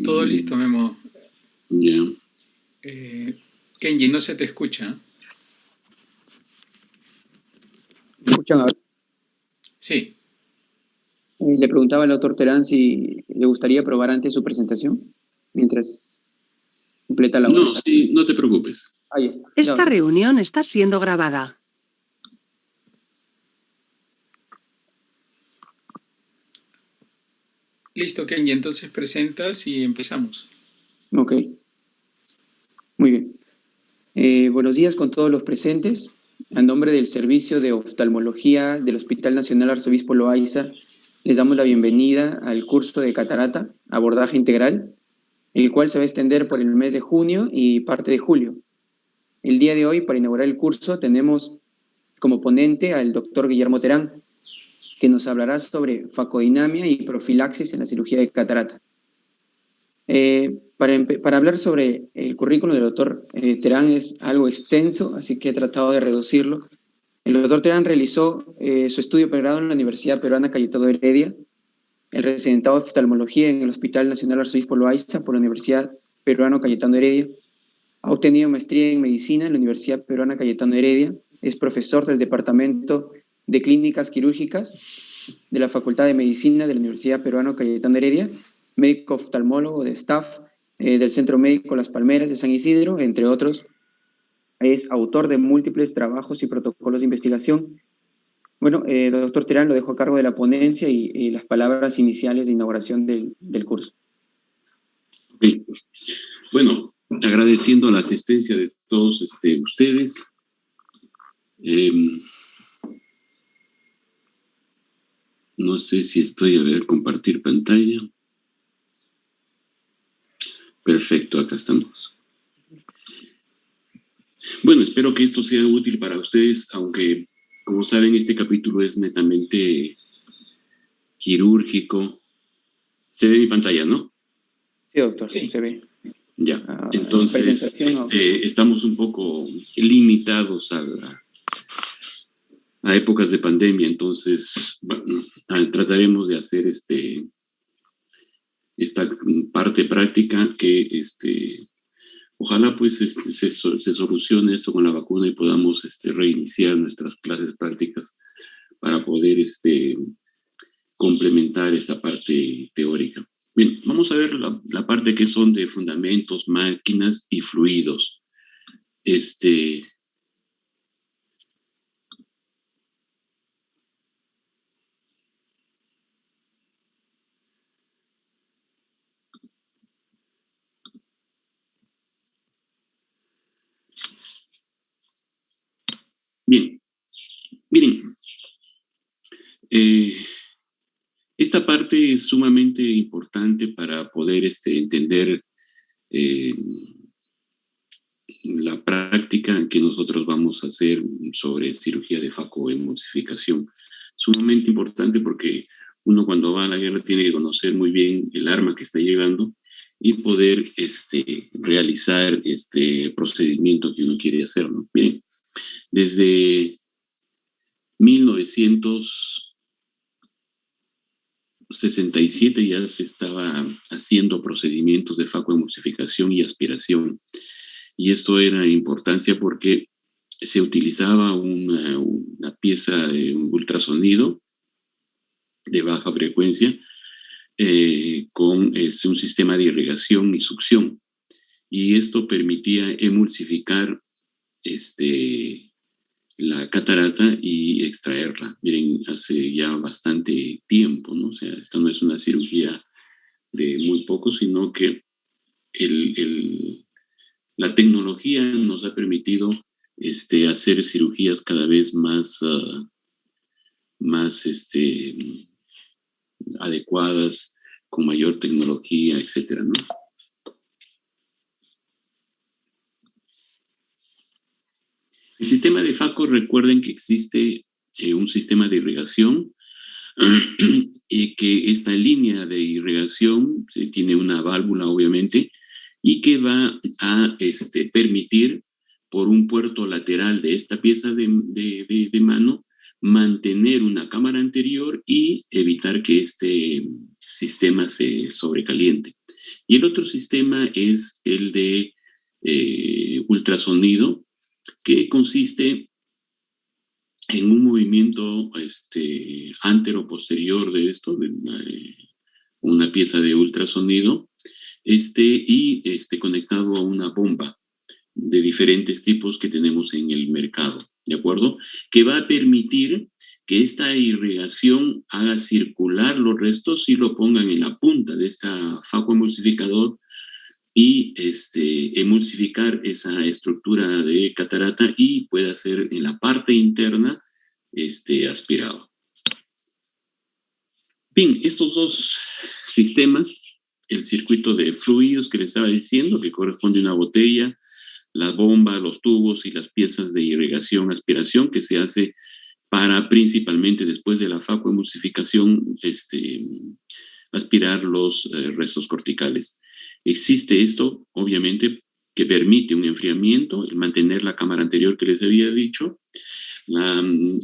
Todo listo, Memo. Ya. Kenji, no se te escucha. ¿Me escuchan ahora? Sí. Le preguntaba al doctor Terán si le gustaría probar antes su presentación, mientras completa la hora. No, sí, no te preocupes. Ya. Esta reunión está siendo grabada. Listo, Kenji, entonces presentas y empezamos. Ok. Muy bien. Buenos días con todos los presentes. A nombre del Servicio de Oftalmología del Hospital Nacional Arzobispo Loaiza, les damos la bienvenida al curso de catarata, abordaje integral, el cual se va a extender por el mes de junio y parte de julio. El día de hoy, para inaugurar el curso, tenemos como ponente al doctor Guillermo Terán, que nos hablará sobre facodinamia y profilaxis en la cirugía de catarata. Para hablar sobre el currículum del doctor Terán es algo extenso, así que he tratado de reducirlo. El doctor Terán realizó su estudio de pregrado en la Universidad Peruana Cayetano Heredia, el residentado de oftalmología en el Hospital Nacional Arzobispo Loaiza por la Universidad Peruana Cayetano Heredia. Ha obtenido maestría en medicina en la Universidad Peruana Cayetano Heredia. Es profesor del Departamento de Clínicas Quirúrgicas de la Facultad de Medicina de la Universidad Peruana Cayetano Heredia, médico oftalmólogo de staff del Centro Médico Las Palmeras de San Isidro, entre otros. Es autor de múltiples trabajos y protocolos de investigación. Bueno, doctor Terán, lo dejo a cargo de la ponencia y las palabras iniciales de inauguración del curso. Okay. Bueno, agradeciendo la asistencia de todos ustedes. No sé si estoy, a ver, compartir pantalla. Perfecto, acá estamos. Bueno, espero que esto sea útil para ustedes, aunque, como saben, este capítulo es netamente quirúrgico. Se ve mi pantalla, ¿no? Sí, doctor, sí. Se ve. Ya, entonces estamos un poco limitados a épocas de pandemia, entonces bueno, trataremos de hacer esta parte práctica que ojalá pues se solucione esto con la vacuna y podamos reiniciar nuestras clases prácticas para poder complementar esta parte teórica. Bien, vamos a ver la parte que son de fundamentos, máquinas y fluidos. Bien, miren, esta parte es sumamente importante para poder entender la práctica que nosotros vamos a hacer sobre cirugía de facoemulsificación. Sumamente importante porque uno cuando va a la guerra tiene que conocer muy bien el arma que está llevando y poder realizar este procedimiento que uno quiere hacer, ¿no? Bien, desde 1967 ya se estaba haciendo procedimientos de facoemulsificación y aspiración. Y esto era de importancia porque se utilizaba una pieza de ultrasonido de baja frecuencia con un sistema de irrigación y succión. Y esto permitía emulsificar la catarata y extraerla. Miren, hace ya bastante tiempo, ¿no? O sea, esto no es una cirugía de muy poco, sino que la tecnología nos ha permitido hacer cirugías cada vez más adecuadas, con mayor tecnología, etcétera, ¿no? El sistema de FACO, recuerden que existe un sistema de irrigación y que esta línea de irrigación tiene una válvula, obviamente, y que va a permitir por un puerto lateral de esta pieza de mano mantener una cámara anterior y evitar que este sistema se sobrecaliente. Y el otro sistema es el de ultrasonido, que consiste en un movimiento antero-posterior de esto, de una pieza de ultrasonido, conectado a una bomba de diferentes tipos que tenemos en el mercado, ¿de acuerdo? Que va a permitir que esta irrigación haga circular los restos y lo pongan en la punta de esta faco emulsificador y emulsificar esa estructura de catarata y pueda ser en la parte interna aspirado. Bien, estos dos sistemas, el circuito de fluidos que le estaba diciendo, que corresponde a una botella, la bomba, los tubos y las piezas de irrigación, aspiración, que se hace para principalmente después de la facoemulsificación, aspirar los restos corticales. Existe esto, obviamente, que permite un enfriamiento, el mantener la cámara anterior que les había dicho,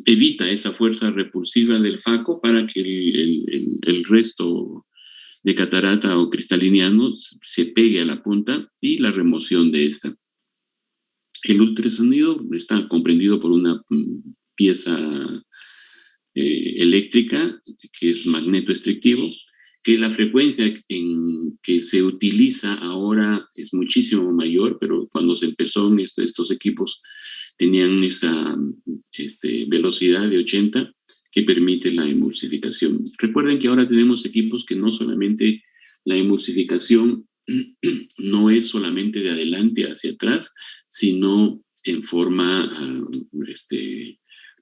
evita esa fuerza repulsiva del faco para que el resto de catarata o cristaliniano se pegue a la punta y la remoción de esta. El ultrasonido está comprendido por una pieza eléctrica que es magnetoestrictivo, que la frecuencia en que se utiliza ahora es muchísimo mayor, pero cuando se empezó en estos equipos tenían esa velocidad de 80 que permite la emulsificación. Recuerden que ahora tenemos equipos que no solamente la emulsificación no es solamente de adelante hacia atrás, sino en forma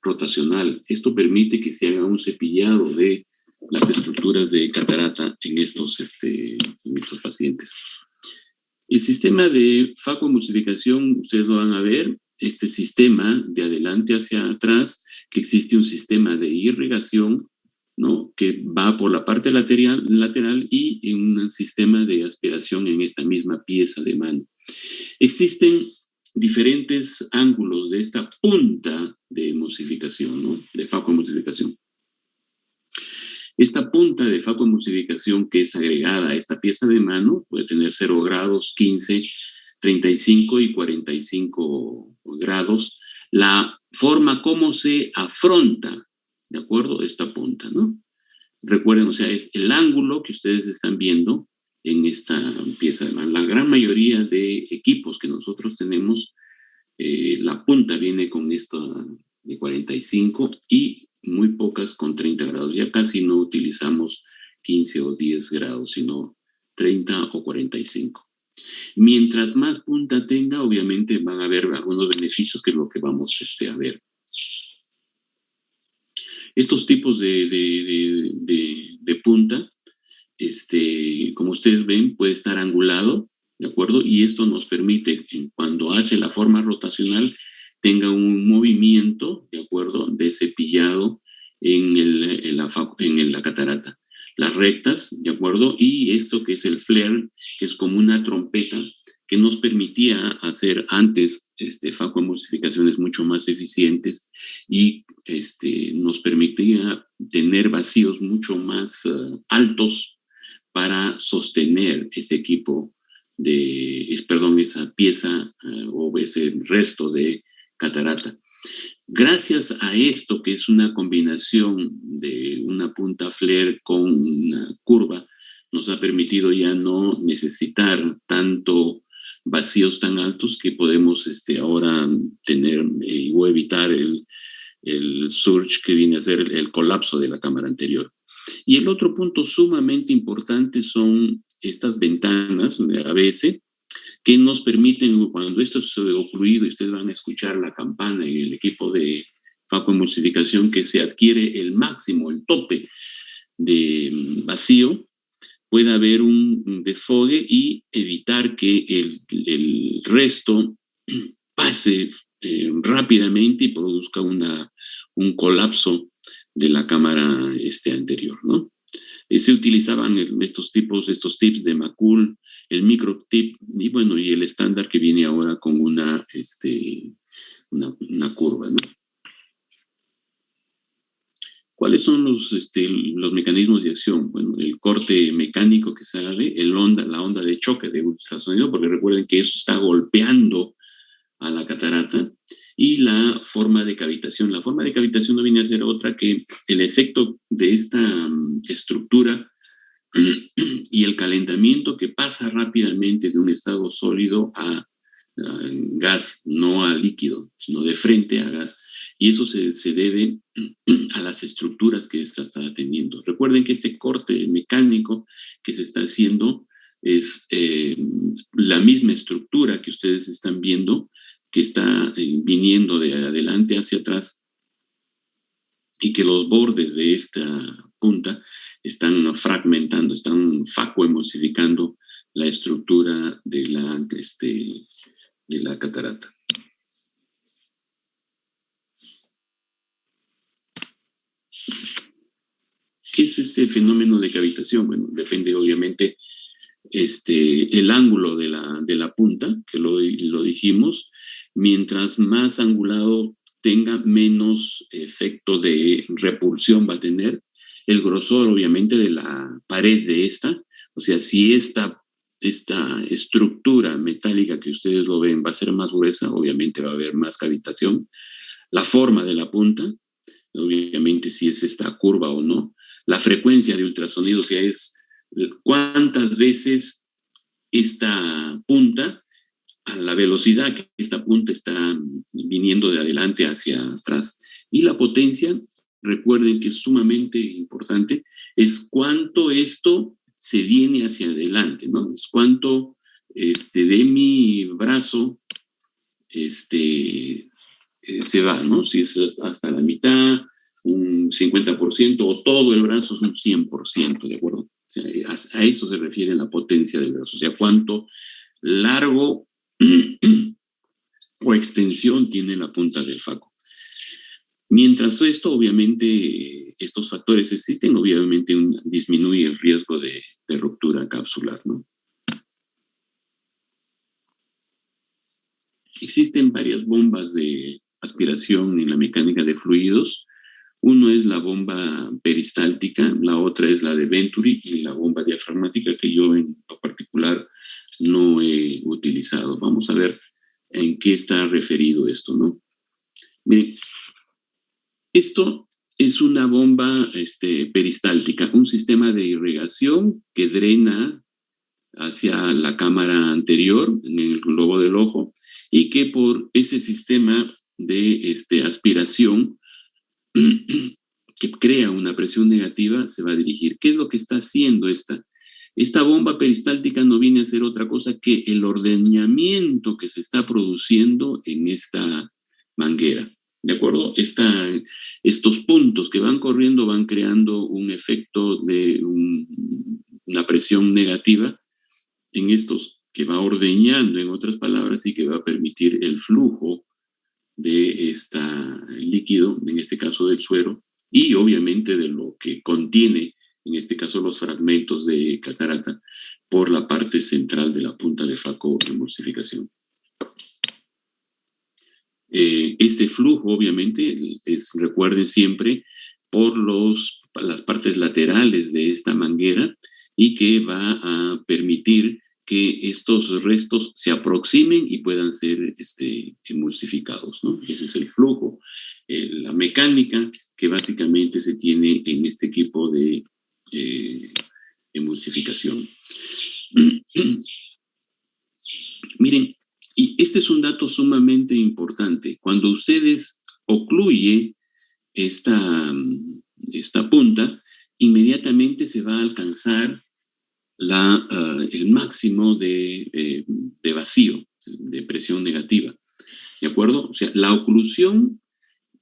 rotacional. Esto permite que se haga un cepillado de las estructuras de catarata en estos pacientes. El sistema de facoemulsificación, ustedes lo van a ver, este sistema de adelante hacia atrás, que existe un sistema de irrigación, ¿no?, que va por la parte lateral y un sistema de aspiración en esta misma pieza de mano. Existen diferentes ángulos de esta punta de emulsificación, ¿no?, de facoemulsificación. Esta punta de facoemulsificación que es agregada a esta pieza de mano puede tener 0 grados, 15, 35 y 45 grados. La forma como se afronta, ¿de acuerdo?, esta punta, ¿no? Recuerden, o sea, es el ángulo que ustedes están viendo en esta pieza de mano. La gran mayoría de equipos que nosotros tenemos, la punta viene con esto de 45 y muy pocas con 30 grados. Ya casi no utilizamos 15 o 10 grados, sino 30 o 45. Mientras más punta tenga, obviamente van a haber algunos beneficios, que es lo que vamos a ver. Estos tipos de punta, como ustedes ven, puede estar angulado, ¿de acuerdo? Y esto nos permite, cuando hace la forma rotacional, tenga un movimiento, ¿de acuerdo?, de cepillado en la catarata. Las rectas, ¿de acuerdo? Y esto que es el flare, que es como una trompeta, que nos permitía hacer antes facoemulsificaciones mucho más eficientes y nos permitía tener vacíos mucho más altos para sostener ese equipo esa pieza o ese resto de catarata. Gracias a esto, que es una combinación de una punta flare con una curva, nos ha permitido ya no necesitar tanto vacíos tan altos, que podemos ahora tener o evitar el surge, que viene a ser el colapso de la cámara anterior. Y el otro punto sumamente importante son estas ventanas de ABS, que nos permiten, cuando esto es ocluido, y ustedes van a escuchar la campana en el equipo de facoemulsificación, que se adquiere el máximo, el tope de vacío, puede haber un desfogue y evitar que el resto pase rápidamente y produzca un colapso de la cámara anterior, ¿no? Se utilizaban estos tips de Macul, el micro tip y bueno, y el estándar que viene ahora con una curva, ¿no? ¿Cuáles son los mecanismos de acción? Bueno, el corte mecánico que sale, la onda de choque de ultrasonido, porque recuerden que eso está golpeando a la catarata, y la forma de cavitación. La forma de cavitación no viene a ser otra que el efecto de esta estructura y el calentamiento que pasa rápidamente de un estado sólido a gas, no a líquido, sino de frente a gas. Y eso se debe a las estructuras que ésta está teniendo. Recuerden que este corte mecánico que se está haciendo es la misma estructura que ustedes están viendo, que está viniendo de adelante hacia atrás, y que los bordes de esta punta están fragmentando, están facoemulsificando la estructura de la catarata. ¿Qué es este fenómeno de cavitación? Bueno, depende obviamente el ángulo de la punta, que lo dijimos. Mientras más angulado tenga, menos efecto de repulsión va a tener. El grosor, obviamente, de la pared de esta, o sea, si esta estructura metálica que ustedes lo ven va a ser más gruesa, obviamente va a haber más cavitación. La forma de la punta, obviamente si es esta curva o no. La frecuencia de ultrasonido, o sea, es cuántas veces esta punta, a la velocidad que esta punta está viniendo de adelante hacia atrás. Y la potencia, recuerden que es sumamente importante, es cuánto esto se viene hacia adelante, ¿no? Es cuánto de mi brazo se va, ¿no? Si es hasta la mitad, un 50%, o todo el brazo es un 100%, ¿de acuerdo? O sea, a eso se refiere la potencia del brazo, o sea, cuánto largo o extensión tiene la punta del faco. Mientras esto, obviamente, estos factores existen, obviamente disminuye el riesgo de ruptura capsular, ¿no? Existen varias bombas de aspiración en la mecánica de fluidos. Uno es la bomba peristáltica, la otra es la de Venturi, y la bomba diafragmática, que yo en lo particular no he utilizado. Vamos a ver en qué está referido esto, ¿no? Miren, esto es una bomba peristáltica, un sistema de irrigación que drena hacia la cámara anterior, en el globo del ojo, y que por ese sistema de aspiración que crea una presión negativa se va a dirigir. ¿Qué es lo que está haciendo esta? Esta bomba peristáltica no viene a ser otra cosa que el ordeñamiento que se está produciendo en esta manguera. ¿De acuerdo? Estos puntos que van corriendo van creando un efecto de una presión negativa en estos, que va ordeñando, en otras palabras, y que va a permitir el flujo de este líquido, en este caso del suero, y obviamente de lo que contiene, en este caso los fragmentos de catarata, por la parte central de la punta de facoemulsificación. Este flujo, obviamente, recuerden siempre, por las partes laterales de esta manguera, y que va a permitir que estos restos se aproximen y puedan ser emulsificados, ¿no? Ese es el flujo, la mecánica que básicamente se tiene en este equipo de emulsificación. Miren, y este es un dato sumamente importante. Cuando ustedes ocluye esta punta, inmediatamente se va a alcanzar el máximo de vacío, de presión negativa. ¿De acuerdo? O sea, la oclusión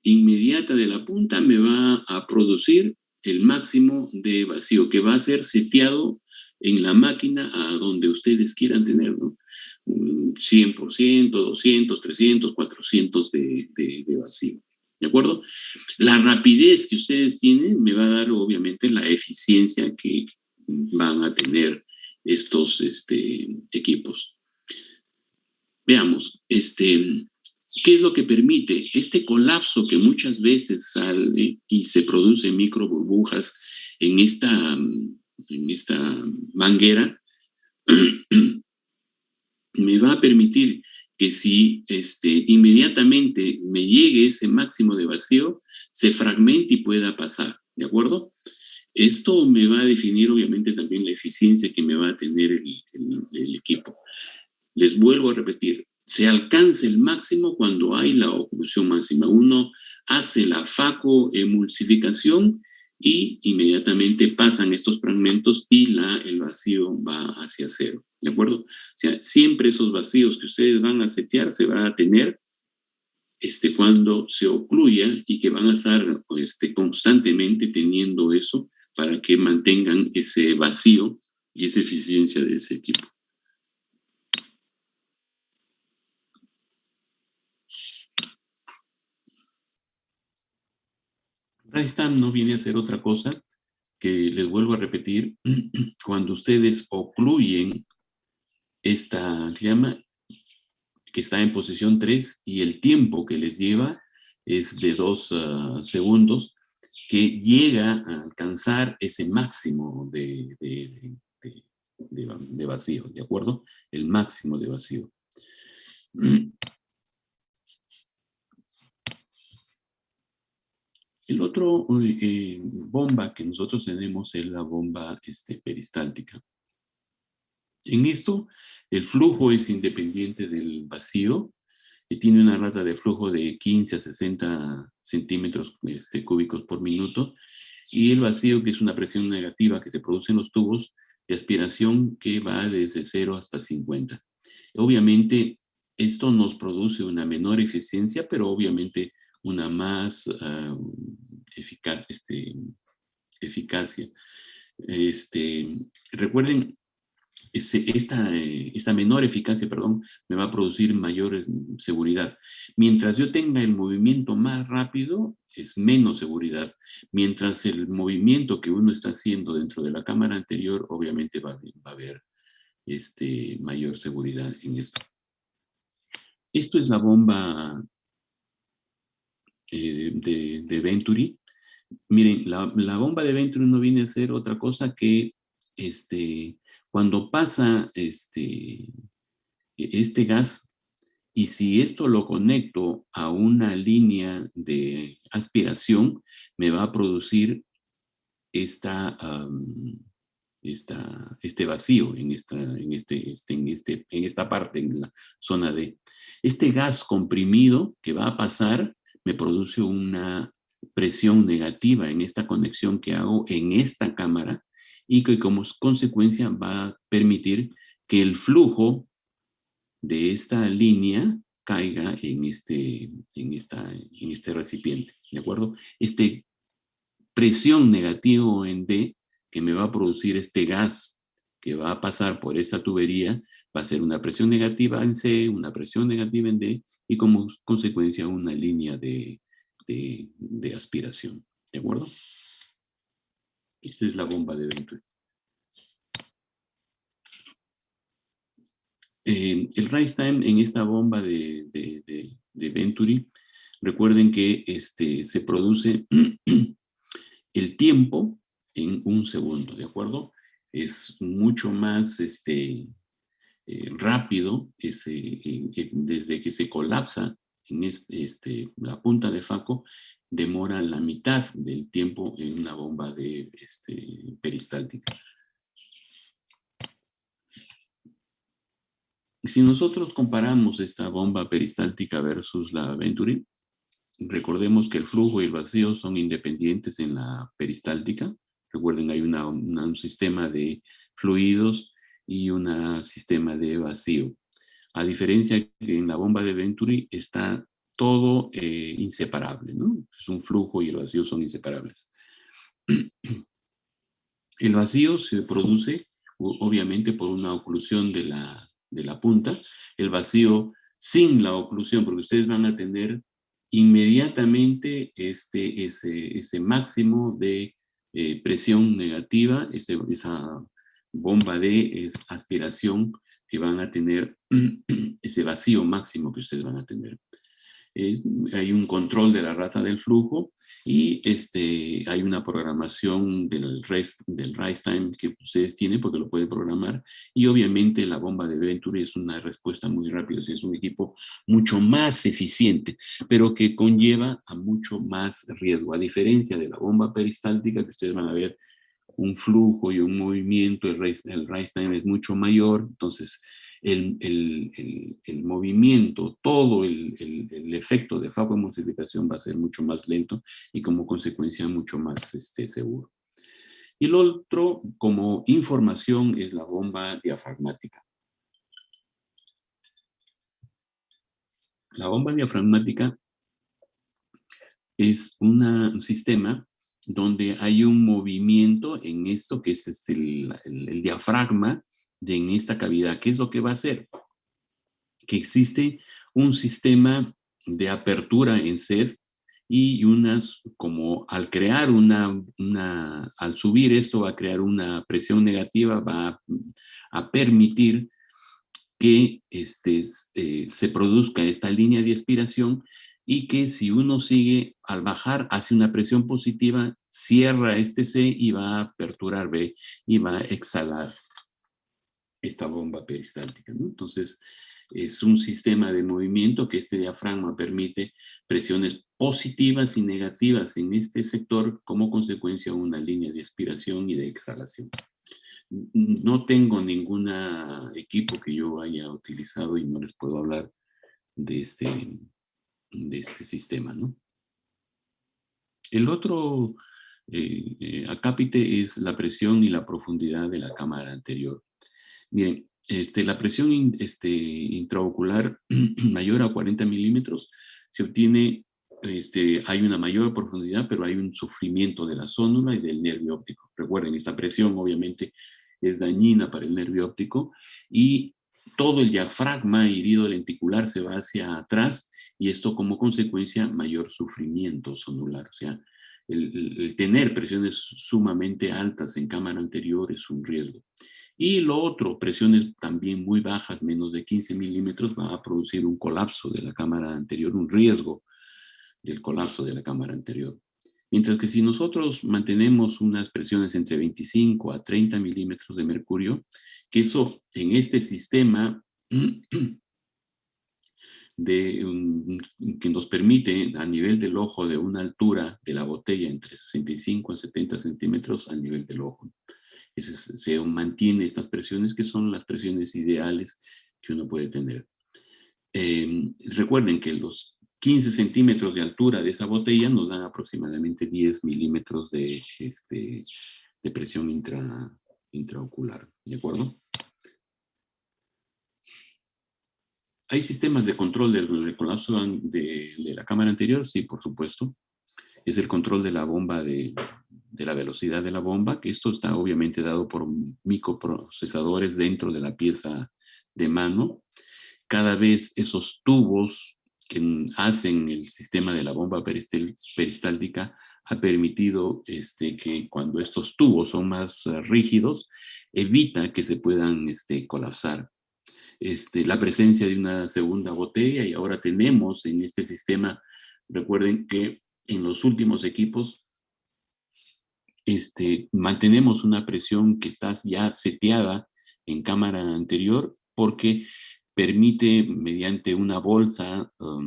inmediata de la punta me va a producir el máximo de vacío, que va a ser seteado en la máquina a donde ustedes quieran tenerlo. 100%, 200, 300, 400 de vacío. ¿De acuerdo? La rapidez que ustedes tienen me va a dar, obviamente, la eficiencia que van a tener estos equipos. Veamos, ¿Qué es lo que permite? Este colapso que muchas veces sale y se produce micro burbujas en esta manguera, me va a permitir que si inmediatamente me llegue ese máximo de vacío, se fragmente y pueda pasar, ¿de acuerdo? Esto me va a definir obviamente también la eficiencia que me va a tener el equipo. Les vuelvo a repetir, se alcanza el máximo cuando hay la oclusión máxima. Uno hace la facoemulsificación y inmediatamente pasan estos fragmentos y el vacío va hacia cero, ¿de acuerdo? O sea, siempre esos vacíos que ustedes van a setear se van a tener cuando se ocluya y que van a estar constantemente teniendo eso para que mantengan ese vacío y esa eficiencia de ese tipo. Dry no viene a ser otra cosa que, les vuelvo a repetir, cuando ustedes ocluyen esta llama que está en posición 3 y el tiempo que les lleva es de 2 segundos, que llega a alcanzar ese máximo de vacío, ¿de acuerdo? El máximo de vacío. El otro bomba que nosotros tenemos es la bomba peristáltica. En esto, el flujo es independiente del vacío y tiene una rata de flujo de 15 a 60 centímetros cúbicos por minuto, y el vacío, que es una presión negativa que se produce en los tubos de aspiración, que va desde 0 hasta 50. Obviamente, esto nos produce una menor eficiencia, pero obviamente una más eficacia. Recuerden, esta menor eficacia, me va a producir mayor seguridad. Mientras yo tenga el movimiento más rápido, es menos seguridad. Mientras el movimiento que uno está haciendo dentro de la cámara anterior, obviamente va a haber mayor seguridad en esto. Esto es la bomba de Venturi. Miren, la bomba de Venturi no viene a ser otra cosa que cuando pasa este gas, y si esto lo conecto a una línea de aspiración, me va a producir este vacío en esta parte, en la zona D. Este gas comprimido que va a pasar me produce una presión negativa en esta conexión que hago en esta cámara, y que como consecuencia va a permitir que el flujo de esta línea caiga en este recipiente, ¿de acuerdo? Presión negativo en D, que me va a producir este gas que va a pasar por esta tubería, va a ser una presión negativa en C, una presión negativa en D, y como consecuencia una línea de aspiración, ¿de acuerdo? Esta es la bomba de Venturi. El rise time en esta bomba de Venturi, recuerden que se produce el tiempo en 1 segundo, ¿de acuerdo? Es mucho más rápido desde que se colapsa en la punta de Faco, demora la mitad del tiempo en una bomba de peristáltica. Si nosotros comparamos esta bomba peristáltica versus la Venturi, recordemos que el flujo y el vacío son independientes en la peristáltica. Recuerden, hay un sistema de fluidos y un sistema de vacío. A diferencia que en la bomba de Venturi está todo inseparable, ¿no? Es un flujo y el vacío son inseparables. El vacío se produce, obviamente, por una oclusión de la punta. El vacío sin la oclusión, porque ustedes van a tener inmediatamente ese máximo de presión negativa, esa bomba de aspiración, que van a tener ese vacío máximo que ustedes van a tener. hay un control de la rata del flujo y hay una programación del rise time que ustedes tienen porque lo pueden programar, y obviamente la bomba de Venturi es una respuesta muy rápida, es un equipo mucho más eficiente, pero que conlleva a mucho más riesgo, a diferencia de la bomba peristáltica, que ustedes van a ver un flujo y un movimiento, el rise time es mucho mayor, entonces el movimiento, todo el efecto de vapoemulsificación va a ser mucho más lento y como consecuencia mucho más seguro. Y lo otro, como información, es la bomba diafragmática. La bomba diafragmática es un sistema donde hay un movimiento en esto que es el diafragma en esta cavidad. ¿Qué es lo que va a hacer? Que existe un sistema de apertura en sed y como al crear al subir esto va a crear una presión negativa, va a permitir que se produzca esta línea de aspiración, y que si uno sigue al bajar hacia una presión positiva, cierra este C y va a aperturar B y va a exhalar esta bomba peristáltica, ¿no? Entonces, es un sistema de movimiento que este diafragma permite presiones positivas y negativas en este sector, como consecuencia de una línea de aspiración y de exhalación. No tengo ningún equipo que yo haya utilizado y no les puedo hablar de este sistema, ¿no? El otro acápite es la presión y la profundidad de la cámara anterior. Bien, la presión intraocular mayor a 40 milímetros se obtiene, hay una mayor profundidad, pero hay un sufrimiento de la zónula y del nervio óptico. Recuerden, esta presión obviamente es dañina para el nervio óptico, y todo el diafragma herido lenticular se va hacia atrás, y esto como consecuencia mayor sufrimiento zonular. O sea, el tener presiones sumamente altas en cámara anterior es un riesgo. Y lo otro, presiones también muy bajas, menos de 15 milímetros, va a producir un colapso de la cámara anterior, un riesgo del colapso de la cámara anterior. Mientras que si nosotros mantenemos unas presiones entre 25 a 30 milímetros de mercurio, que eso en este sistema que nos permite a nivel del ojo de una altura de la botella entre 65 a 70 centímetros al nivel del ojo. Se mantiene estas presiones, que son las presiones ideales que uno puede tener. Recuerden que los 15 centímetros de altura de esa botella nos dan aproximadamente 10 milímetros de presión intraocular, ¿de acuerdo? ¿Hay sistemas de control del colapso de la cámara anterior? Sí, por supuesto. Es el control de la bomba, de la velocidad de la bomba, que esto está obviamente dado por microprocesadores dentro de la pieza de mano. Cada vez esos tubos que hacen el sistema de la bomba peristáltica ha permitido que cuando estos tubos son más rígidos, evita que se puedan colapsar. La presencia de una segunda botella, y ahora tenemos en este sistema, recuerden que en los últimos equipos mantenemos una presión que está ya seteada en cámara anterior, porque permite mediante una bolsa, no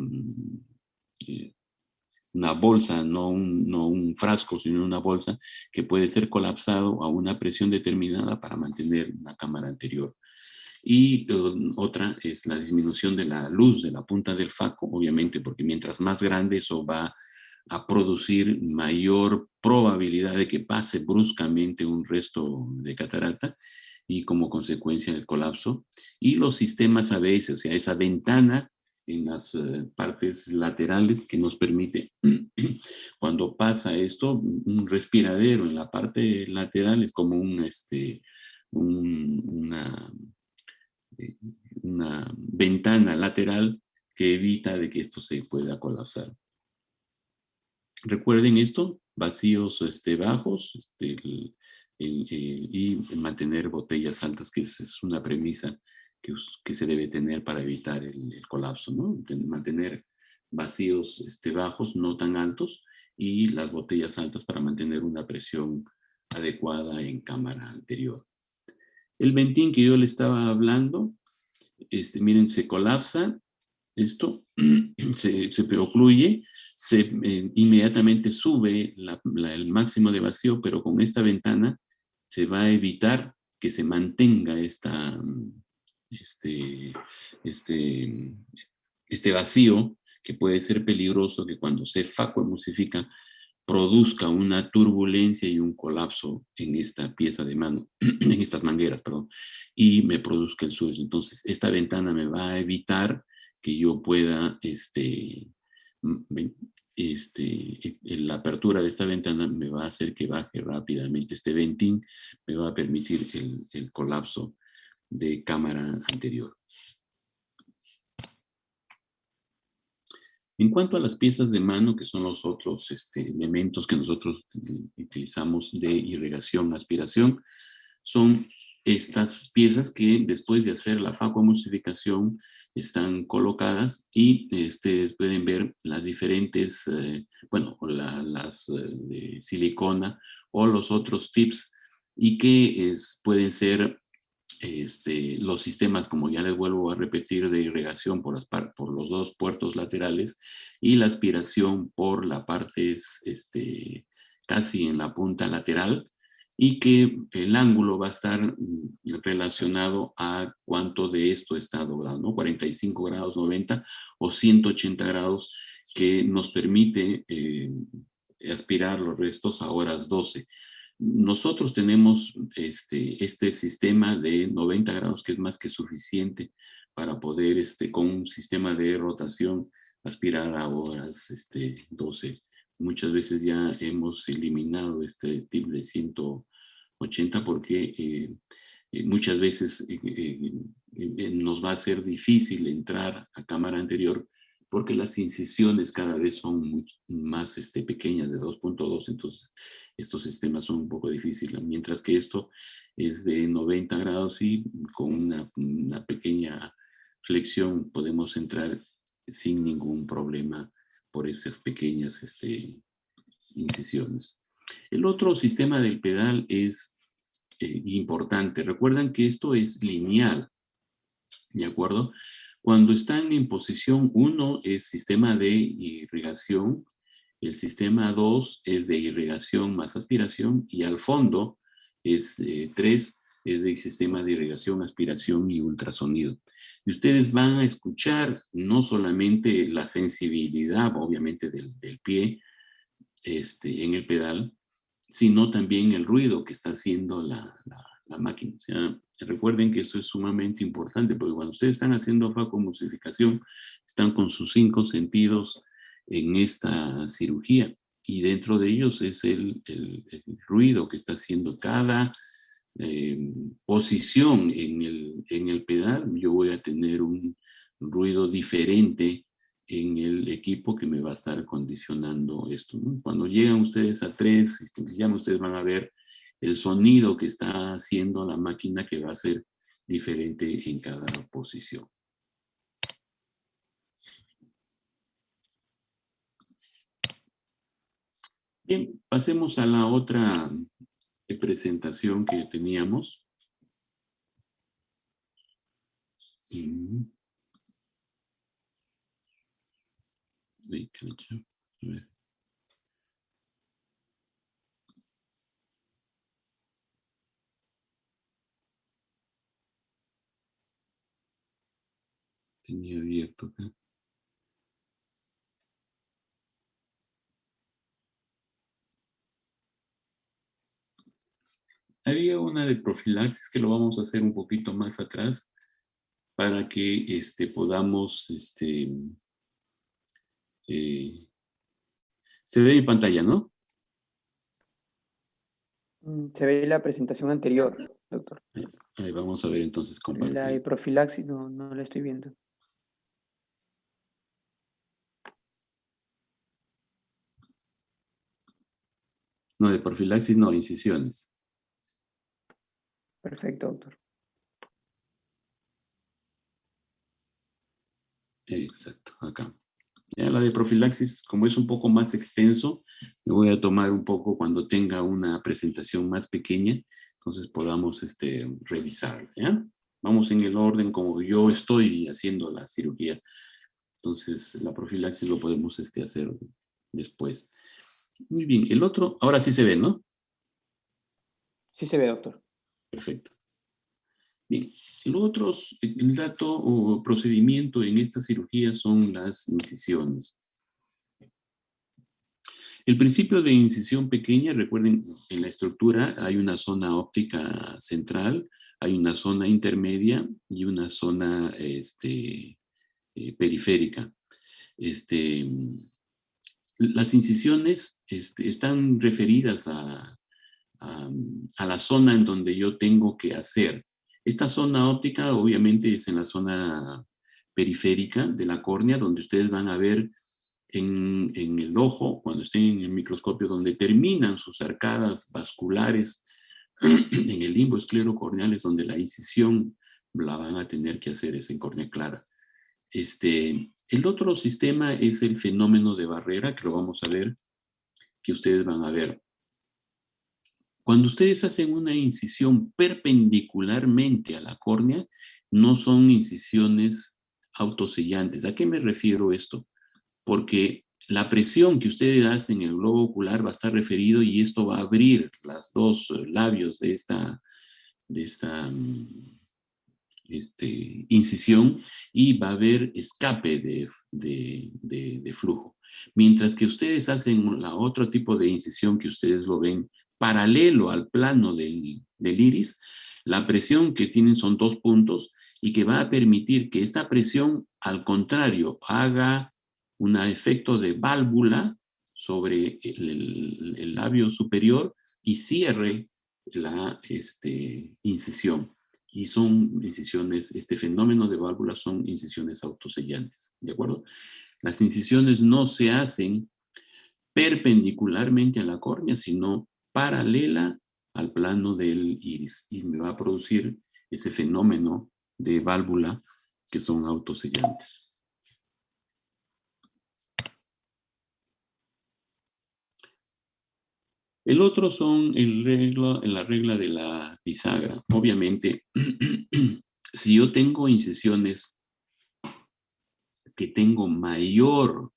un frasco, sino una bolsa, que puede ser colapsado a una presión determinada para mantener una cámara anterior. Y otra es la disminución de la luz de la punta del faco, obviamente, porque mientras más grande, eso va a producir mayor probabilidad de que pase bruscamente un resto de catarata, y como consecuencia el colapso. Y los sistemas ABS, o sea, esa ventana en las partes laterales que nos permite, cuando pasa esto, un respiradero en la parte lateral, es como una ventana lateral que evita de que esto se pueda colapsar. Recuerden esto, vacíos bajos y mantener botellas altas, que es una premisa que se debe tener para evitar el colapso, ¿no? Mantener vacíos bajos, no tan altos, y las botellas altas para mantener una presión adecuada en cámara anterior. El ventín que yo le estaba hablando, miren, se colapsa esto, se ocluye, inmediatamente sube el máximo de vacío, pero con esta ventana se va a evitar que se mantenga este vacío, que puede ser peligroso, que cuando se vacuoemulsifica produzca una turbulencia y un colapso en esta pieza de mano, en estas mangueras, perdón, y me produzca el suelo. Entonces, esta ventana me va a evitar que yo pueda, la apertura de esta ventana me va a hacer que baje rápidamente este ventín, me va a permitir el colapso de cámara anterior. En cuanto a las piezas de mano, que son los otros elementos que nosotros utilizamos de irrigación, aspiración, son estas piezas que después de hacer la vacuoemulsificación están colocadas y ustedes pueden ver las diferentes, las de silicona o los otros tips, y que pueden ser los sistemas, como ya les vuelvo a repetir, de irrigación por los dos puertos laterales, y la aspiración por la parte casi en la punta lateral, y que el ángulo va a estar relacionado a cuánto de esto está doblado, ¿no? 45 grados, 90 o 180 grados, que nos permite aspirar los restos a horas 12. Nosotros tenemos este sistema de 90 grados, que es más que suficiente para poder, con un sistema de rotación, aspirar a horas 12. Muchas veces ya hemos eliminado este tip de 180 porque muchas veces nos va a ser difícil entrar a cámara anterior, porque las incisiones cada vez son más pequeñas, de 2.2, entonces estos sistemas son un poco difíciles, mientras que esto es de 90 grados y con una pequeña flexión podemos entrar sin ningún problema por esas pequeñas incisiones. El otro sistema del pedal es importante. Recuerdan que esto es lineal, ¿de acuerdo? Cuando están en posición 1 es sistema de irrigación, el sistema 2 es de irrigación más aspiración, y al fondo es 3, es de sistema de irrigación, aspiración y ultrasonido. Y ustedes van a escuchar no solamente la sensibilidad, obviamente, del pie en el pedal, sino también el ruido que está haciendo la máquina. O sea, recuerden que eso es sumamente importante, porque cuando ustedes están haciendo vacuoemulsificación, están con sus 5 sentidos en esta cirugía, y dentro de ellos es el ruido que está haciendo cada posición en el pedal. Yo voy a tener un ruido diferente en el equipo que me va a estar condicionando esto, ¿no? Cuando llegan ustedes a 3, ya ustedes van a ver el sonido que está haciendo la máquina, que va a ser diferente en cada posición. Bien, pasemos a la otra presentación que teníamos. A ver. Tenía abierto acá. Había una de profilaxis que lo vamos a hacer un poquito más atrás para que podamos, se ve en pantalla, ¿no? Se ve la presentación anterior, doctor. Ahí vamos a ver entonces compartir. La de profilaxis no la estoy viendo. No, de profilaxis no, incisiones. Perfecto, doctor. Exacto, acá. Ya la de profilaxis, como es un poco más extenso, me voy a tomar un poco cuando tenga una presentación más pequeña, entonces podamos revisarla, ¿ya? Vamos en el orden como yo estoy haciendo la cirugía. Entonces, la profilaxis lo podemos hacer después. Muy bien, el otro, ahora sí se ve, ¿no? Sí se ve, doctor. Perfecto. Bien, el otro, el dato o procedimiento en esta cirugía son las incisiones. El principio de incisión pequeña, recuerden, en la estructura hay una zona óptica central, hay una zona intermedia y una zona periférica. Las incisiones están referidas a la zona en donde yo tengo que hacer. Esta zona óptica obviamente es en la zona periférica de la córnea, donde ustedes van a ver en el ojo, cuando estén en el microscopio, donde terminan sus arcadas vasculares en el limbo esclerocorneal, es donde la incisión la van a tener que hacer, es en córnea clara. El otro sistema es el fenómeno de barrera, que lo vamos a ver, que ustedes van a ver. Cuando ustedes hacen una incisión perpendicularmente a la córnea, no son incisiones autosellantes. ¿A qué me refiero esto? Porque la presión que ustedes hacen en el globo ocular va a estar referido y esto va a abrir los dos labios de esta incisión y va a haber escape de flujo. Mientras que ustedes hacen la otro tipo de incisión que ustedes lo ven paralelo al plano del iris, la presión que tienen son 2 puntos y que va a permitir que esta presión, al contrario, haga un efecto de válvula sobre el labio superior y cierre la incisión. Y son incisiones, este fenómeno de válvula son incisiones autosellantes, ¿de acuerdo? Las incisiones no se hacen perpendicularmente a la córnea, sino paralela al plano del iris y me va a producir ese fenómeno de válvula que son autosellantes. El otro son la regla de la bisagra. Obviamente, si yo tengo incisiones que tengo mayor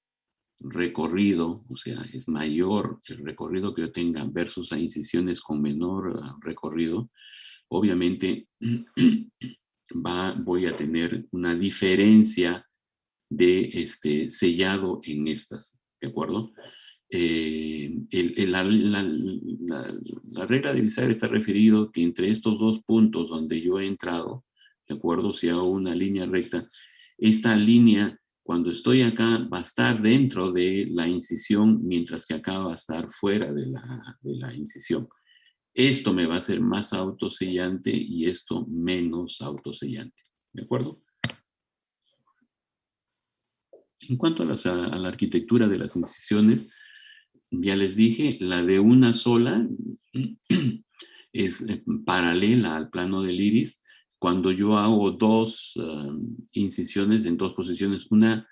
recorrido, o sea, es mayor el recorrido que yo tenga versus las incisiones con menor recorrido, obviamente voy a tener una diferencia de sellado en estas, ¿de acuerdo? La regla de bisagra está referido que entre estos dos puntos donde yo he entrado, ¿de acuerdo? Si hago una línea recta, esta línea, cuando estoy acá, va a estar dentro de la incisión, mientras que acá va a estar fuera de la incisión. Esto me va a hacer más autosellante y esto menos autosellante, ¿de acuerdo? En cuanto a la arquitectura de las incisiones, ya les dije, la de una sola es paralela al plano del iris. Cuando yo hago dos incisiones en dos posiciones, una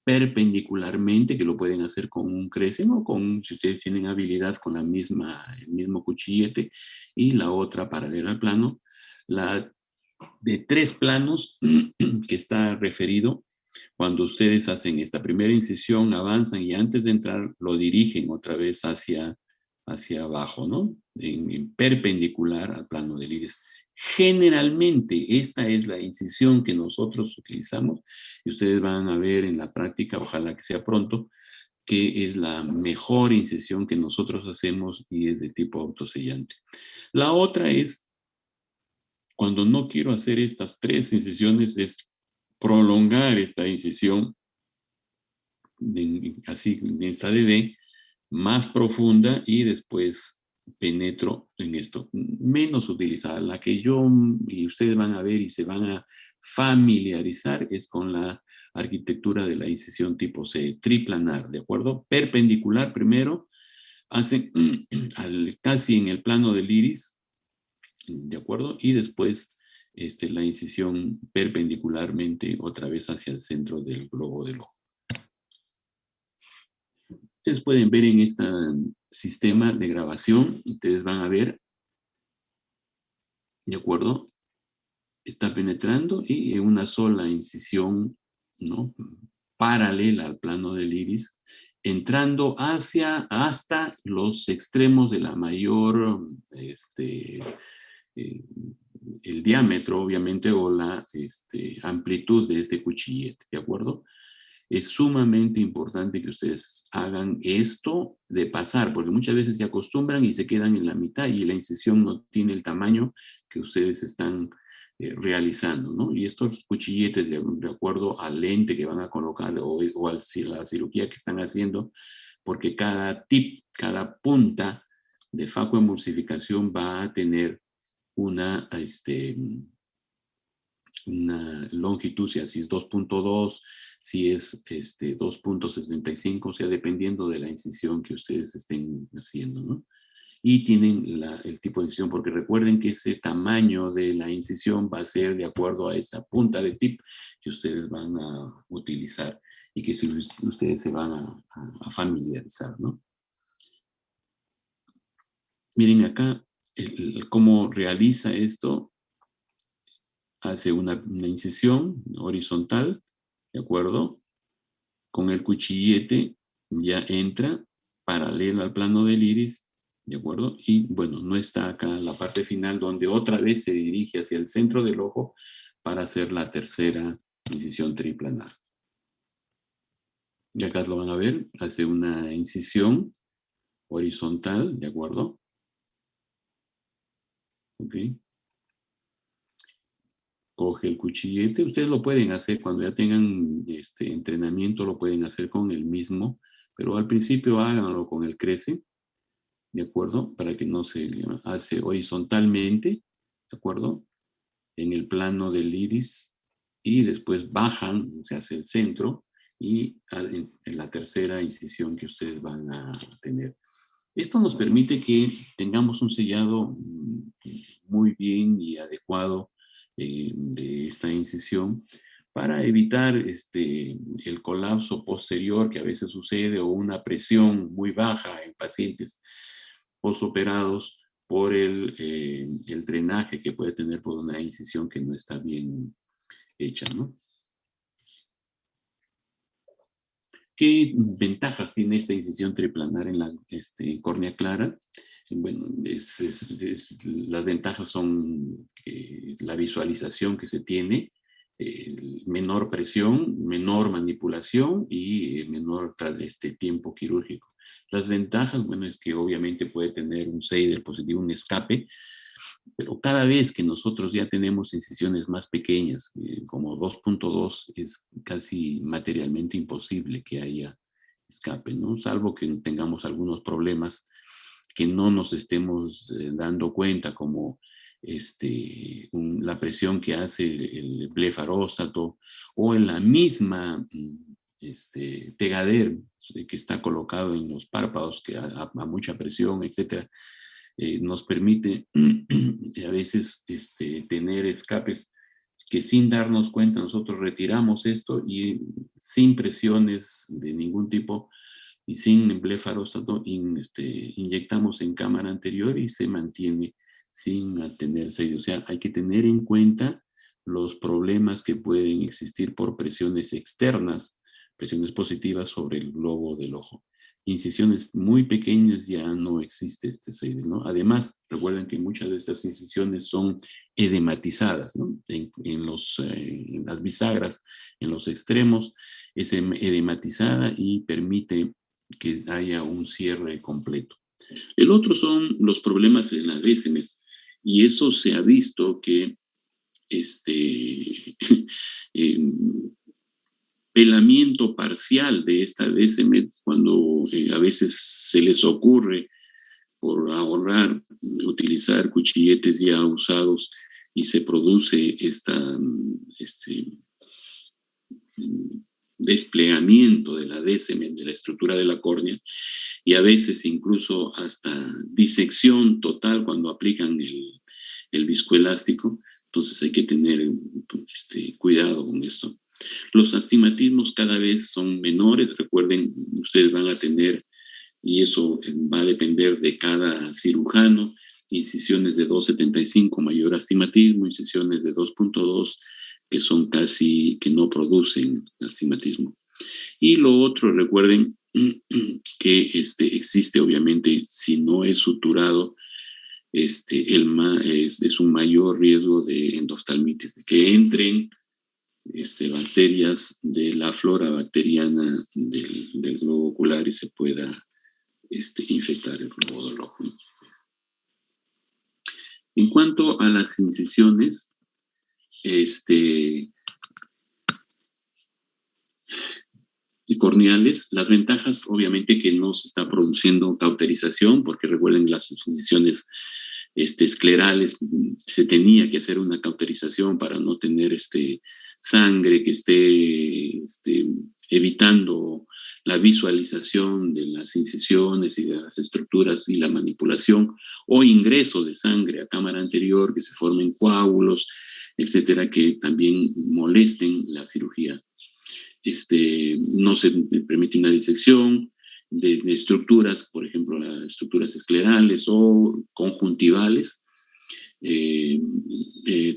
perpendicularmente, que lo pueden hacer con un crescent o si ustedes tienen habilidad, con el mismo cuchillete, y la otra paralela al plano. La de 3 planos, que está referido, cuando ustedes hacen esta primera incisión, avanzan y antes de entrar lo dirigen otra vez hacia abajo, ¿no? En perpendicular al plano del iris. Generalmente esta es la incisión que nosotros utilizamos y ustedes van a ver en la práctica, ojalá que sea pronto, que es la mejor incisión que nosotros hacemos y es de tipo autosellante. La otra es, cuando no quiero hacer estas 3 incisiones, es prolongar esta incisión, así en esta DD, más profunda y después penetro en esto. Menos utilizada, la que yo y ustedes van a ver y se van a familiarizar es con la arquitectura de la incisión tipo C, triplanar, ¿de acuerdo? Perpendicular primero, hacen casi en el plano del iris, ¿de acuerdo? Y después la incisión perpendicularmente otra vez hacia el centro del globo del ojo. Ustedes pueden ver en este sistema de grabación, ustedes van a ver, ¿de acuerdo? Está penetrando y en una sola incisión, ¿no? Paralela al plano del iris, entrando hasta los extremos de la mayor, el diámetro, obviamente, o la amplitud de este cuchillete, ¿de acuerdo? Es sumamente importante que ustedes hagan esto de pasar, porque muchas veces se acostumbran y se quedan en la mitad y la incisión no tiene el tamaño que ustedes están realizando, ¿no? Y estos cuchilletes, de acuerdo al lente que van a colocar o a la cirugía que están haciendo, porque cada tip, cada punta de facoemulsificación va a tener una longitud, si es 2.2, si es 2.75, o sea, dependiendo de la incisión que ustedes estén haciendo, ¿no? Y tienen el tipo de incisión, porque recuerden que ese tamaño de la incisión va a ser de acuerdo a esa punta de tip que ustedes van a utilizar y que si ustedes se van a familiarizar, ¿no? Miren acá cómo realiza esto. Hace una incisión horizontal, ¿de acuerdo? Con el cuchillete ya entra paralelo al plano del iris, ¿de acuerdo? Y bueno, no está acá la parte final donde otra vez se dirige hacia el centro del ojo para hacer la tercera incisión triplanar. Y acá lo van a ver, hace una incisión horizontal, ¿de acuerdo? Ok. Coge el cuchillete, ustedes lo pueden hacer cuando ya tengan entrenamiento, lo pueden hacer con el mismo, pero al principio háganlo con el crece, ¿de acuerdo? Para que no se hace horizontalmente, ¿de acuerdo? En el plano del iris y después bajan, se hace el centro y en la tercera incisión que ustedes van a tener. Esto nos permite que tengamos un sellado muy bien y adecuado de esta incisión para evitar el colapso posterior que a veces sucede o una presión muy baja en pacientes posoperados por el drenaje que puede tener por una incisión que no está bien hecha, ¿no? ¿Qué ventajas tiene esta incisión triplanar en la córnea clara? Bueno, las ventajas son la visualización que se tiene, menor presión, menor manipulación y menor tiempo quirúrgico. Las ventajas, bueno, es que obviamente puede tener un Seider positivo, un escape, pero cada vez que nosotros ya tenemos incisiones más pequeñas, como 2.2, es casi materialmente imposible que haya escape, ¿no? Salvo que tengamos algunos problemas que no nos estemos dando cuenta, como la presión que hace el blefaróstato o en la misma tegader que está colocado en los párpados que a mucha presión, etcétera. Nos permite a veces tener escapes que sin darnos cuenta nosotros retiramos esto y sin presiones de ningún tipo y sin blefaróstato inyectamos en cámara anterior y se mantiene sin tener sello. O sea, hay que tener en cuenta los problemas que pueden existir por presiones externas, presiones positivas sobre el globo del ojo. Incisiones muy pequeñas ya no existe este Seider, ¿no? Además, recuerden que muchas de estas incisiones son edematizadas, ¿no? En las bisagras, en los extremos, es edematizada y permite que haya un cierre completo. El otro son los problemas en la DSMED, y eso se ha visto que pelamiento parcial de esta DSMED, cuando a veces se les ocurre por ahorrar, utilizar cuchilletes ya usados y se produce desplegamiento de la DSMED, de la estructura de la córnea, y a veces incluso hasta disección total cuando aplican el viscoelástico. Entonces hay que tener cuidado con esto. Los astigmatismos cada vez son menores. Recuerden, ustedes van a tener y eso va a depender de cada cirujano. Incisiones de 2,75 mayor astigmatismo, incisiones de 2,2 que son casi que no producen astigmatismo. Y lo otro, recuerden que existe obviamente, si no es suturado, es un mayor riesgo de endoftalmitis, de que entren bacterias de la flora bacteriana del globo ocular y se pueda infectar el globo del ojo. En cuanto a las incisiones, y corneales, las ventajas obviamente que no se está produciendo cauterización, porque recuerden las incisiones esclerales, se tenía que hacer una cauterización para no tener sangre que esté evitando la visualización de las incisiones y de las estructuras y la manipulación, o ingreso de sangre a cámara anterior, que se formen coágulos, etcétera, que también molesten la cirugía. No se permite una disección de estructuras, por ejemplo, las estructuras esclerales o conjuntivales.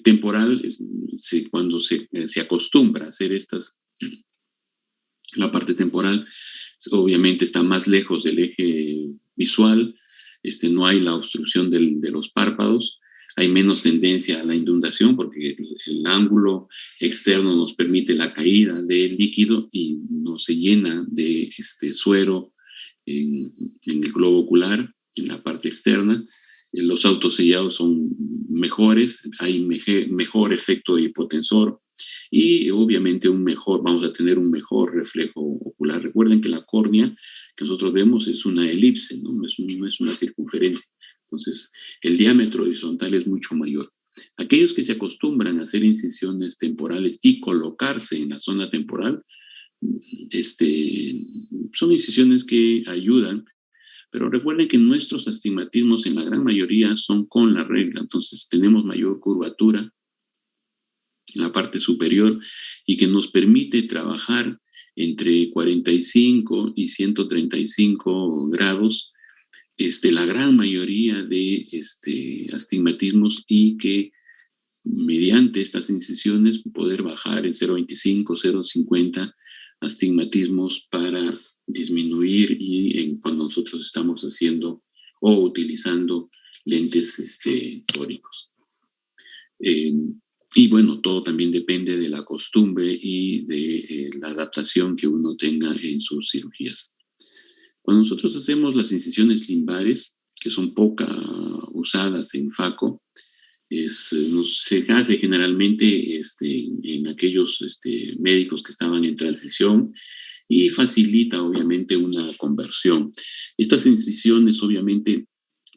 Temporal, cuando se acostumbra a hacer la parte temporal, obviamente está más lejos del eje visual, no hay la obstrucción de los párpados, hay menos tendencia a la inundación porque el ángulo externo nos permite la caída del líquido y no se llena de suero en el globo ocular, en la parte externa. Los autosellados son mejores, hay mejor efecto hipotensor y obviamente vamos a tener un mejor reflejo ocular. Recuerden que la córnea que nosotros vemos es una elipse, no es una circunferencia. Entonces, el diámetro horizontal es mucho mayor. Aquellos que se acostumbran a hacer incisiones temporales y colocarse en la zona temporal, son incisiones que ayudan, pero recuerden que nuestros astigmatismos en la gran mayoría son con la regla, entonces tenemos mayor curvatura en la parte superior y que nos permite trabajar entre 45 y 135 grados la gran mayoría de astigmatismos y que mediante estas incisiones poder bajar en 0,25, 0,50 astigmatismos para disminuir cuando nosotros estamos haciendo o utilizando lentes tóricos. Y bueno, todo también depende de la costumbre y de la adaptación que uno tenga en sus cirugías. Cuando nosotros hacemos las incisiones limbares, que son poco usadas en FACO, se hace generalmente en aquellos médicos que estaban en transición y facilita obviamente una conversión. Estas incisiones obviamente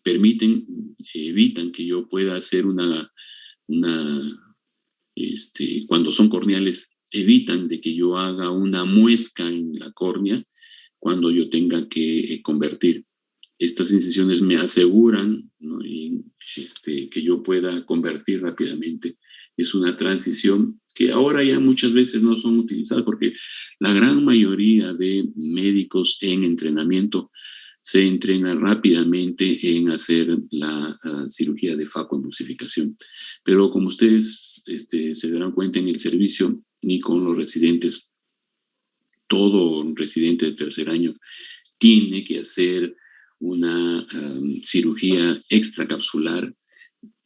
evitan que yo pueda hacer cuando son corneales, evitan de que yo haga una muesca en la córnea cuando yo tenga que convertir. Estas incisiones me aseguran, ¿no? Que yo pueda convertir rápidamente. Es una transición que ahora ya muchas veces no son utilizadas porque la gran mayoría de médicos en entrenamiento se entrena rápidamente en hacer la cirugía de facoemulsificación. Pero como ustedes se darán cuenta en el servicio ni con los residentes, todo residente de tercer año tiene que hacer una cirugía extracapsular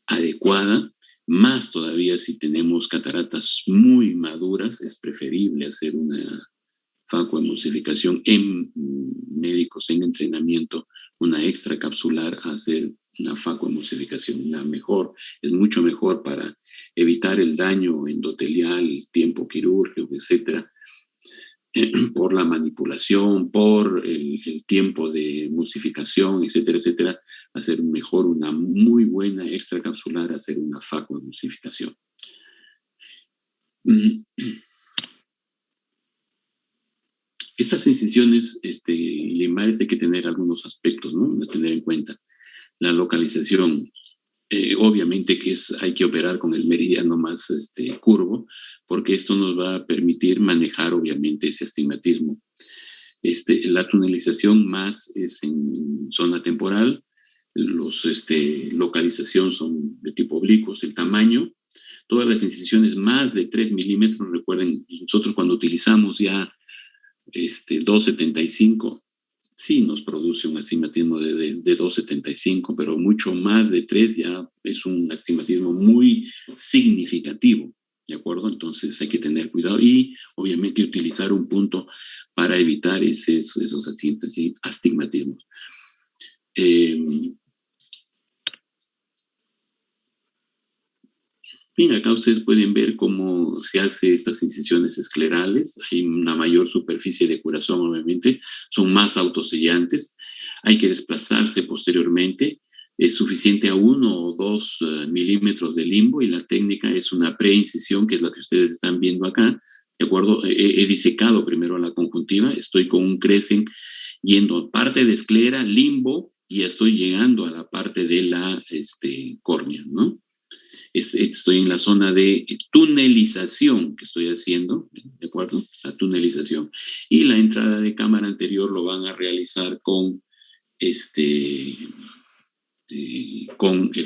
adecuada, más todavía si tenemos cataratas muy maduras, es preferible hacer una facoemulsificación en médicos en entrenamiento, una extracapsular a hacer una facoemulsificación, es mucho mejor para evitar el daño endotelial, el tiempo quirúrgico, etcétera, por la manipulación, por el tiempo de emulsificación, etcétera, etcétera, hacer mejor una muy buena extracapsular, hacer una facoemulsificación. Estas incisiones limbares hay que tener algunos aspectos, ¿no? De tener en cuenta. La localización, obviamente que hay que operar con el meridiano más curvo, porque esto nos va a permitir manejar obviamente ese astigmatismo. La tunelización más es en zona temporal, los localización son de tipo oblicuos, el tamaño, todas las incisiones más de 3 milímetros, recuerden, nosotros cuando utilizamos ya 2,75, sí nos produce un astigmatismo de 2,75, pero mucho más de 3 ya es un astigmatismo muy significativo, ¿de acuerdo? Entonces hay que tener cuidado y obviamente utilizar un punto para evitar esos astigmatismos. Bien, acá ustedes pueden ver cómo se hace estas incisiones esclerales. Hay una mayor superficie de curación, obviamente. Son más autosellantes. Hay que desplazarse posteriormente. Es suficiente a 1 o 2 milímetros de limbo y la técnica es una preincisión, que es la que ustedes están viendo acá. ¿De acuerdo? He disecado primero la conjuntiva. Estoy con un Crescent yendo a parte de esclera, limbo, y estoy llegando a la parte de la córnea, ¿no? Estoy en la zona de tunelización que estoy haciendo, ¿de acuerdo? La tunelización. Y la entrada de cámara anterior lo van a realizar con el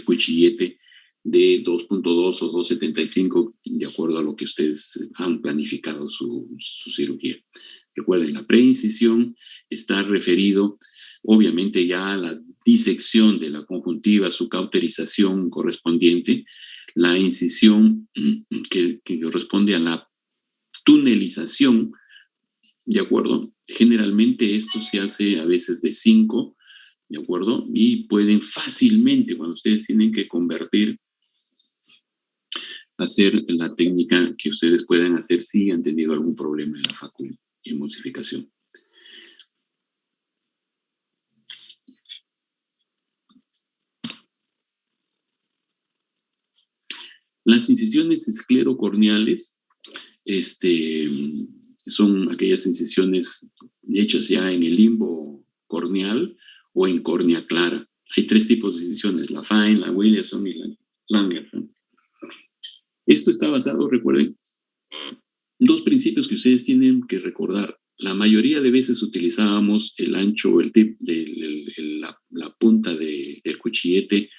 cuchillete de 2.2 o 2.75, de acuerdo a lo que ustedes han planificado su cirugía. Recuerden, la preincisión está referido, obviamente, ya a la disección de la conjuntiva, su cauterización correspondiente, la incisión que corresponde a la tunelización, ¿de acuerdo? Generalmente esto se hace a veces de 5, ¿de acuerdo? Y pueden fácilmente, cuando ustedes tienen que convertir, hacer la técnica que ustedes pueden hacer si han tenido algún problema en la facemulsificación. Las incisiones esclerocorneales son aquellas incisiones hechas ya en el limbo corneal o en córnea clara. Hay 3 tipos de incisiones, la Fine, la Williamson y la Langer. Esto está basado, recuerden, 2 principios que ustedes tienen que recordar. La mayoría de veces utilizábamos el ancho o el tip de la punta del cuchillete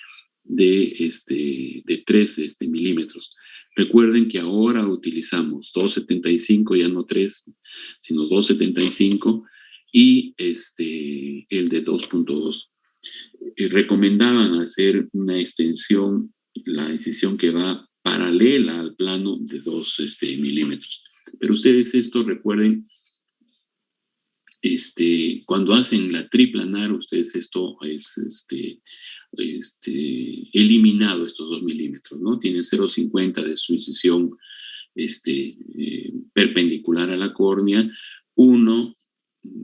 de 3 milímetros. Recuerden que ahora utilizamos 2.75, ya no 3, sino 2.75 y el de 2.2. Recomendaban hacer una extensión, la incisión que va paralela al plano de 2 milímetros. Pero ustedes esto recuerden, cuando hacen la triplanar, ustedes esto es eliminado estos 2 milímetros, ¿no? Tienen 0,50 de su incisión perpendicular a la córnea, 1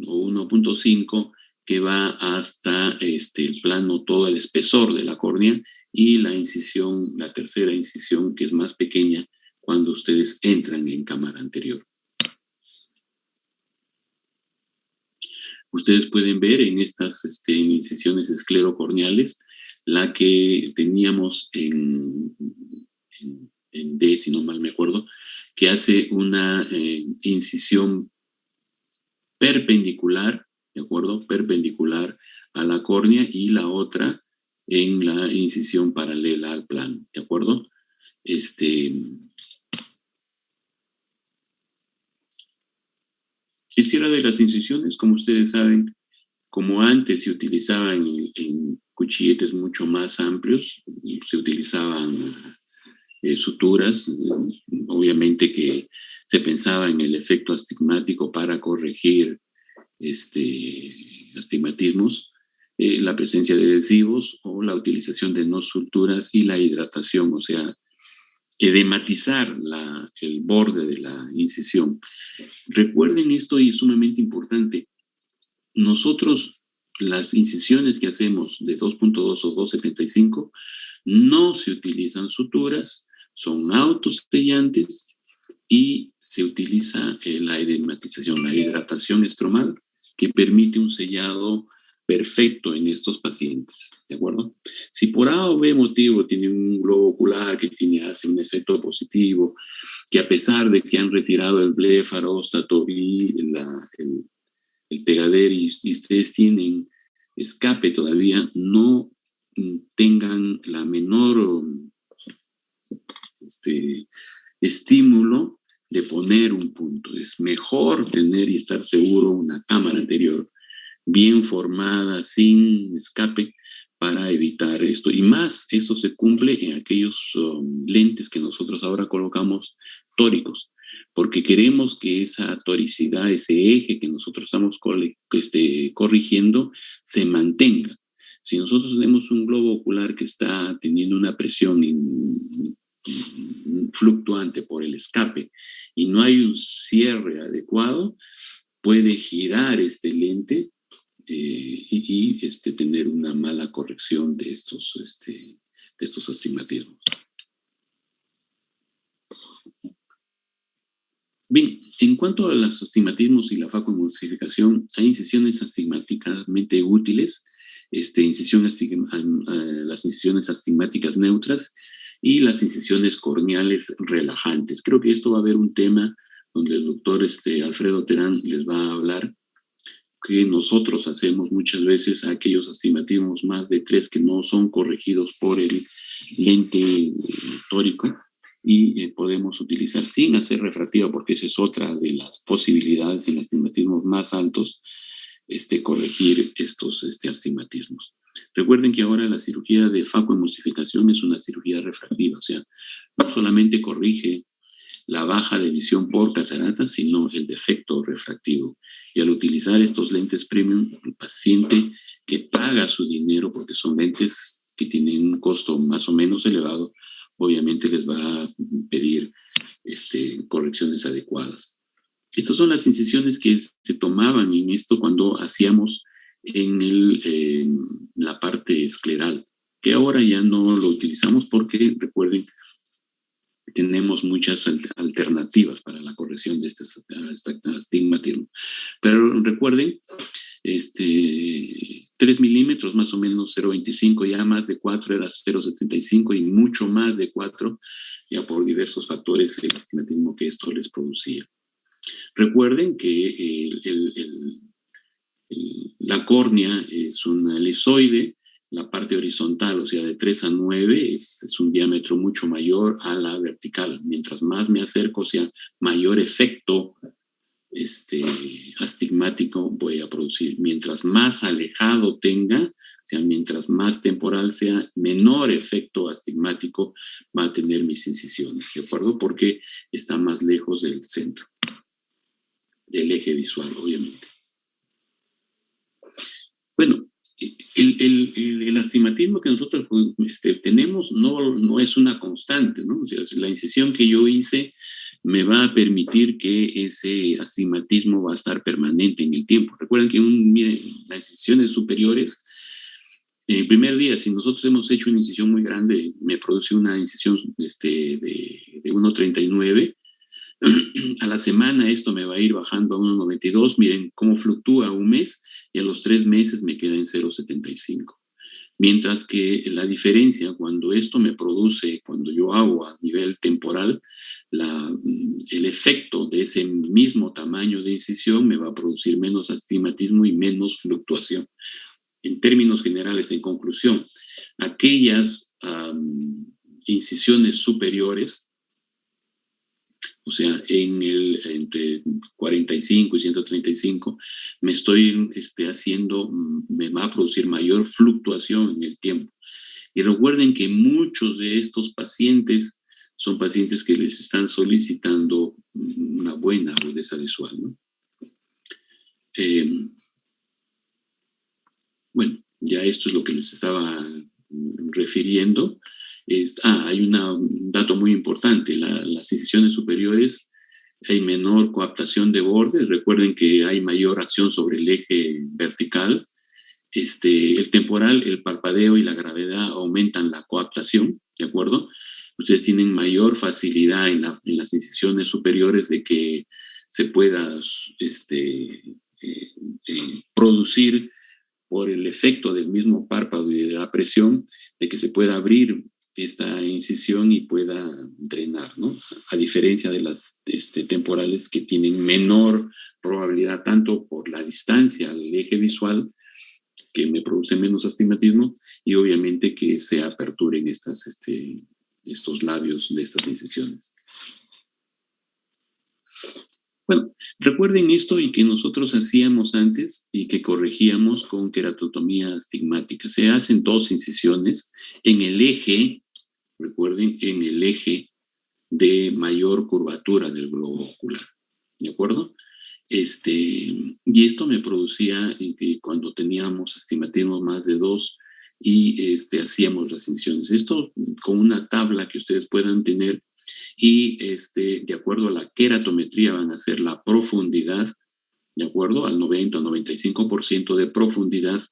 o 1.5 que va hasta el plano, todo el espesor de la córnea, y la incisión, la tercera incisión, que es más pequeña cuando ustedes entran en cámara anterior. Ustedes pueden ver en estas incisiones esclerocorneales la que teníamos en D, si no mal me acuerdo, que hace una incisión perpendicular, ¿de acuerdo? Perpendicular a la córnea, y la otra en la incisión paralela al plano, ¿de acuerdo? El cierre de las incisiones, como ustedes saben, como antes se utilizaban en cuchilletes mucho más amplios, se utilizaban suturas, obviamente que se pensaba en el efecto astigmático para corregir astigmatismos, la presencia de adhesivos o la utilización de no suturas y la hidratación, o sea, edematizar el borde de la incisión. Recuerden esto, y es sumamente importante. Nosotros, las incisiones que hacemos de 2.2 o 2.75, no se utilizan suturas, son autosellantes y se utiliza la edematización, la hidratación estromal, que permite un sellado perfecto en estos pacientes, ¿de acuerdo? Si por A o B motivo tiene un globo ocular que hace un efecto positivo, que a pesar de que han retirado el blefaróstato y el Tegader y ustedes tienen escape todavía, no tengan la menor estímulo de poner un punto. Es mejor tener y estar seguro una cámara anterior bien formada, sin escape, para evitar esto. Y más, eso se cumple en aquellos lentes que nosotros ahora colocamos tóricos, porque queremos que esa toricidad, ese eje que nosotros estamos corrigiendo, se mantenga. Si nosotros tenemos un globo ocular que está teniendo una presión fluctuante por el escape y no hay un cierre adecuado, puede girar este lente y tener una mala corrección de estos astigmatismos. Bien, en cuanto a los astigmatismos y la facoemulsificación, hay incisiones astigmáticamente útiles, las incisiones astigmáticas neutras y las incisiones corneales relajantes. Creo que esto va a haber un tema donde el doctor Alfredo Terán les va a hablar, que nosotros hacemos muchas veces aquellos astigmatismos más de 3 que no son corregidos por el lente tórico y podemos utilizar sin hacer refractiva, porque esa es otra de las posibilidades en astigmatismos más altos, corregir estos astigmatismos. Recuerden que ahora la cirugía de facoemulsificación es una cirugía refractiva, o sea, no solamente corrige la baja de visión por catarata, sino el defecto refractivo. Y al utilizar estos lentes premium, el paciente que paga su dinero, porque son lentes que tienen un costo más o menos elevado, obviamente les va a pedir correcciones adecuadas. Estas son las incisiones que se tomaban en esto cuando hacíamos en la parte escleral, que ahora ya no lo utilizamos porque, recuerden, tenemos muchas alternativas para la corrección de este astigmatismo. Pero recuerden, 3 milímetros, más o menos 0,25, ya más de 4 era 0,75 y mucho más de 4, ya por diversos factores el astigmatismo que esto les producía. Recuerden que la córnea es una elipsoide, la parte horizontal, o sea, de 3 a 9, es un diámetro mucho mayor a la vertical. Mientras más me acerco, o sea, mayor efecto astigmático voy a producir. Mientras más alejado tenga, o sea, mientras más temporal sea, menor efecto astigmático va a tener mis incisiones, ¿de acuerdo? Porque está más lejos del centro, del eje visual, obviamente. Bueno, el astigmatismo que nosotros tenemos no es una constante, ¿no? O sea, la incisión que yo hice me va a permitir que ese astigmatismo va a estar permanente en el tiempo. Recuerden que miren, las incisiones superiores, el primer día, si nosotros hemos hecho una incisión muy grande, me produce una incisión de 1,39. A la semana esto me va a ir bajando a 1,92. Miren cómo fluctúa un mes y a los 3 meses me queda en 0,75. Mientras que la diferencia cuando esto me produce, cuando yo hago a nivel temporal, el efecto de ese mismo tamaño de incisión me va a producir menos astigmatismo y menos fluctuación. En términos generales, en conclusión, aquellas incisiones superiores, o sea, entre 45 y 135, me estoy me va a producir mayor fluctuación en el tiempo. Y recuerden que muchos de estos pacientes son pacientes que les están solicitando una buena agudeza visual, ¿no? Bueno, ya esto es lo que les estaba refiriendo. Hay un dato muy importante. Las incisiones superiores hay menor coaptación de bordes. Recuerden que hay mayor acción sobre el eje vertical. El temporal, el parpadeo y la gravedad aumentan la coaptación, ¿de acuerdo? Ustedes tienen mayor facilidad en las incisiones superiores de que se pueda producir por el efecto del mismo párpado y de la presión, de que se pueda abrir esta incisión y pueda drenar, ¿no? A diferencia de las temporales que tienen menor probabilidad tanto por la distancia al eje visual, que me produce menos astigmatismo, y obviamente que se aperturen estos labios de estas incisiones. Bueno, recuerden esto y que nosotros hacíamos antes y que corregíamos con queratotomía astigmática. Se hacen 2 incisiones en el eje, recuerden, en el eje de mayor curvatura del globo ocular, ¿de acuerdo? Y esto me producía que cuando teníamos astigmatismo más de 2 y hacíamos las incisiones. Esto con una tabla que ustedes puedan tener y de acuerdo a la queratometría van a ser la profundidad, de acuerdo al 90 o 95% de profundidad,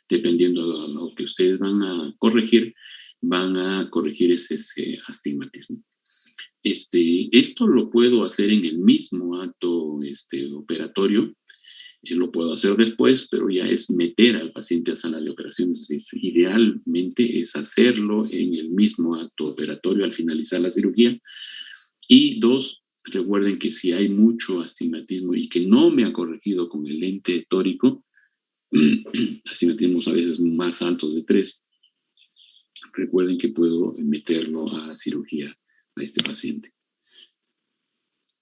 dependiendo de lo que ustedes van a corregir ese astigmatismo. Esto lo puedo hacer en el mismo acto operatorio, lo puedo hacer después, pero ya es meter al paciente a sala de operaciones. Idealmente es hacerlo en el mismo acto operatorio al finalizar la cirugía. Y 2, recuerden que si hay mucho astigmatismo y que no me ha corregido con el lente tórico, astigmatismos a veces más altos de 3, recuerden que puedo meterlo a cirugía a este paciente.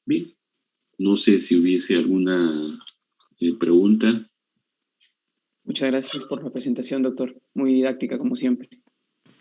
Bien, no sé si hubiese alguna pregunta. Muchas gracias por la presentación, doctor. Muy didáctica, como siempre.